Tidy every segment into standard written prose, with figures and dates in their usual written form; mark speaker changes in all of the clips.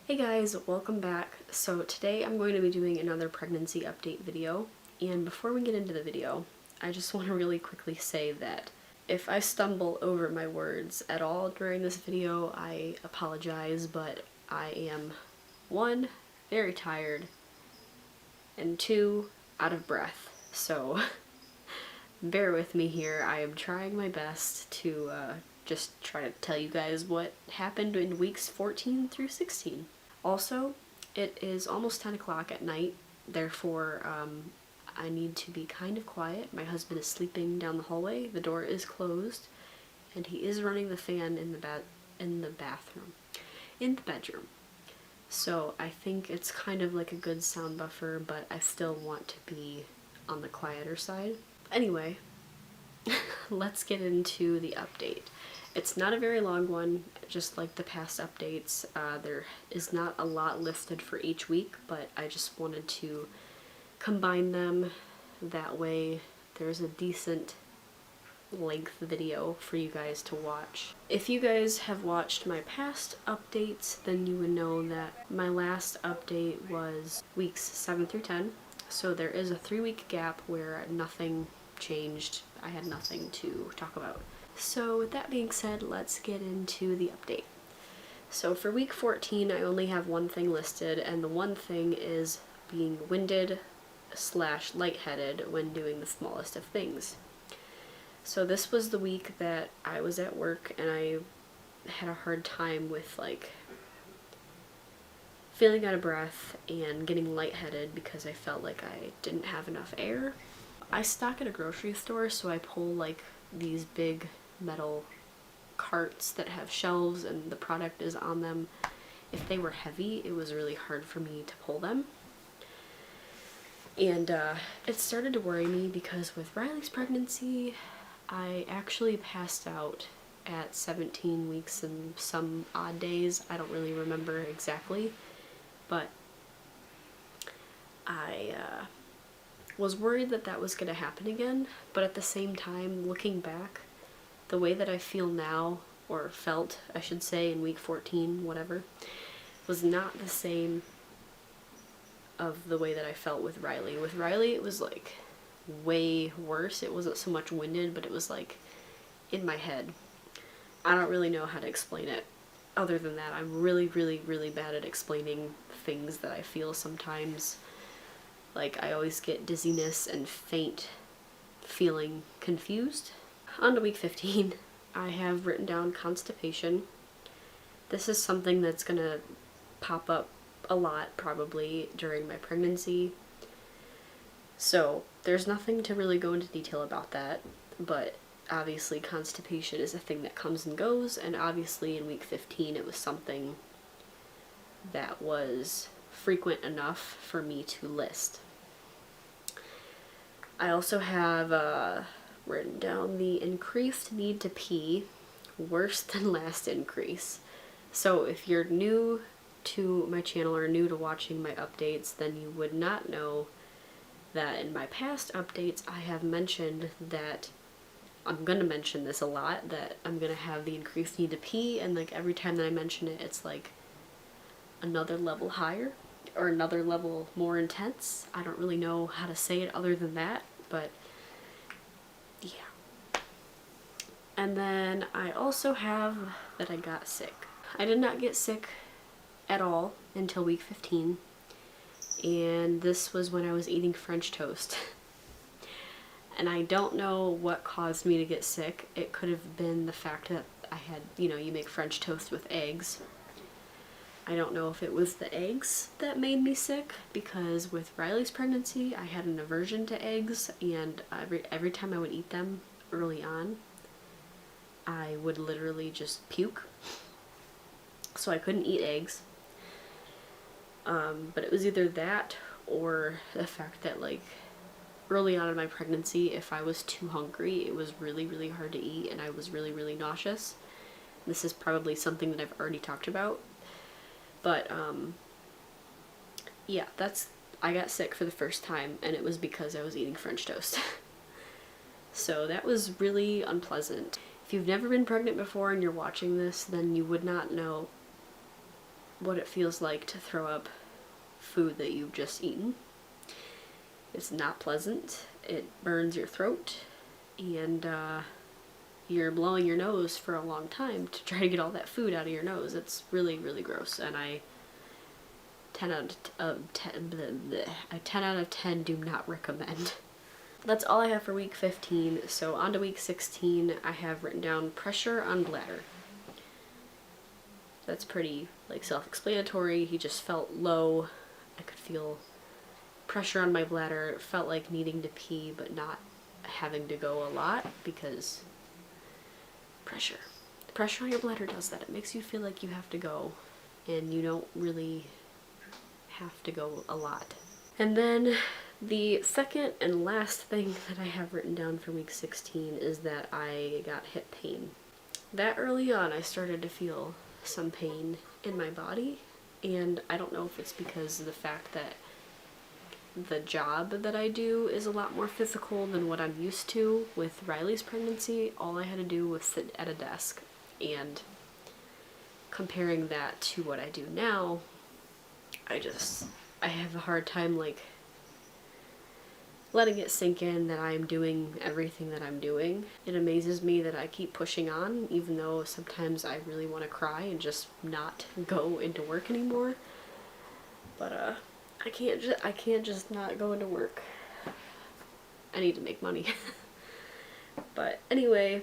Speaker 1: Hey guys, welcome back. So today I'm going to be doing another pregnancy update video, and before we get into the video, I just want to really quickly say that if I stumble over my words at all during this video, I apologize, but I am 1, very tired, and 2, out of breath. So bear with me here. I am trying my best to just try to tell you guys what happened in weeks 14 through 16. Also, it is almost 10 o'clock at night, therefore I need to be kind of quiet. My husband is sleeping down the hallway, the door is closed, and he is running the fan in the bedroom. So I think it's kind of like a good sound buffer, but I still want to be on the quieter side. Anyway, let's get into the update. It's not a very long one, just like the past updates. There is not a lot listed for each week, but I just wanted to combine them. That way there's a decent length video for you guys to watch. If you guys have watched my past updates, then you would know that my last update was weeks 7 through 10. So there is a 3-week gap where nothing changed. I had nothing to talk about. So with that being said, let's get into the update. So for week 14, I only have one thing listed, and the one thing is being winded / lightheaded when doing the smallest of things. So this was the week that I was at work and I had a hard time with feeling out of breath and getting lightheaded because I felt like I didn't have enough air. I stock at a grocery store, so I pull these big metal carts that have shelves and the product is on them. If they were heavy, it was really hard for me to pull them. And it started to worry me because with Riley's pregnancy, I actually passed out at 17 weeks and some odd days. I don't really remember exactly, but I was worried that that was going to happen again. But at the same time, looking back, the way that I feel now, or felt, I should say, in week 14, whatever, was not the same of the way that I felt with Riley. With Riley, it was way worse. It wasn't so much winded, but it was in my head. I don't really know how to explain it. Other than that, I'm really, really, really bad at explaining things that I feel sometimes. I always get dizziness and faint feeling confused. On to week 15, I have written down constipation. This is something that's gonna pop up a lot probably during my pregnancy. So there's nothing to really go into detail about that, but obviously constipation is a thing that comes and goes, and obviously in week 15 it was something that was frequent enough for me to list. I also have written down the increased need to pee, worse than last increase. So if you're new to my channel or new to watching my updates, then you would not know that in my past updates I have mentioned that I'm gonna mention this a lot, that I'm gonna have the increased need to pee, and every time that I mention it, it's another level higher or another level more intense. I don't really know how to say it other than that, but yeah. And then I also have that I got sick. I did not get sick at all until week 15, and this was when I was eating French toast. And I don't know what caused me to get sick. It could have been the fact that I had, you make French toast with eggs. I don't know if it was the eggs that made me sick, because with Riley's pregnancy, I had an aversion to eggs, and every time I would eat them early on, I would literally just puke. So I couldn't eat eggs. But it was either that or the fact that early on in my pregnancy, if I was too hungry, it was really, really hard to eat, and I was really, really nauseous. This is probably something that I've already talked about. But, yeah, I got sick for the first time, and it was because I was eating French toast. So that was really unpleasant. If you've never been pregnant before and you're watching this, then you would not know what it feels like to throw up food that you've just eaten. It's not pleasant. It burns your throat, and you're blowing your nose for a long time to try to get all that food out of your nose. It's really, really gross, and I 10 out of 10, bleh, bleh. I 10 out of 10 do not recommend. That's all I have for week 15, so on to week 16. I have written down pressure on bladder. That's pretty like self-explanatory. He just felt low. I could feel pressure on my bladder. It felt like needing to pee but not having to go a lot because pressure. The pressure on your bladder does that. It makes you feel like you have to go, and you don't really have to go a lot. And then the second and last thing that I have written down for week 16 is that I got hip pain. That early on I started to feel some pain in my body, and I don't know if it's because of the fact that the job that I do is a lot more physical than what I'm used to. With Riley's pregnancy, all I had to do was sit at a desk, and comparing that to what I do now, I have a hard time like letting it sink in that I'm doing everything that I'm doing. It amazes me that I keep pushing on, even though sometimes I really want to cry and just not go into work anymore. But I can't just not go into work. I need to make money. But anyway,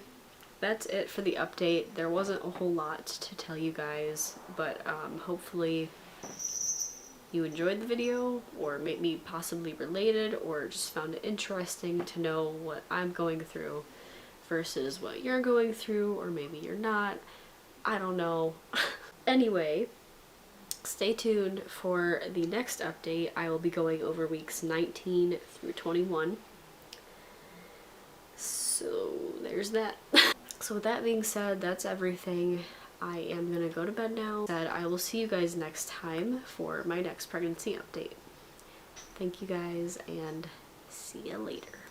Speaker 1: that's it for the update. There wasn't a whole lot to tell you guys, but hopefully you enjoyed the video, or maybe possibly related, or just found it interesting to know what I'm going through versus what you're going through, or maybe you're not. I don't know. Anyway, stay tuned for the next update. I will be going over weeks 19 through 21. So there's that. So with that being said, that's everything. I am gonna go to bed now. I will see you guys next time for my next pregnancy update. Thank you guys, and see you later.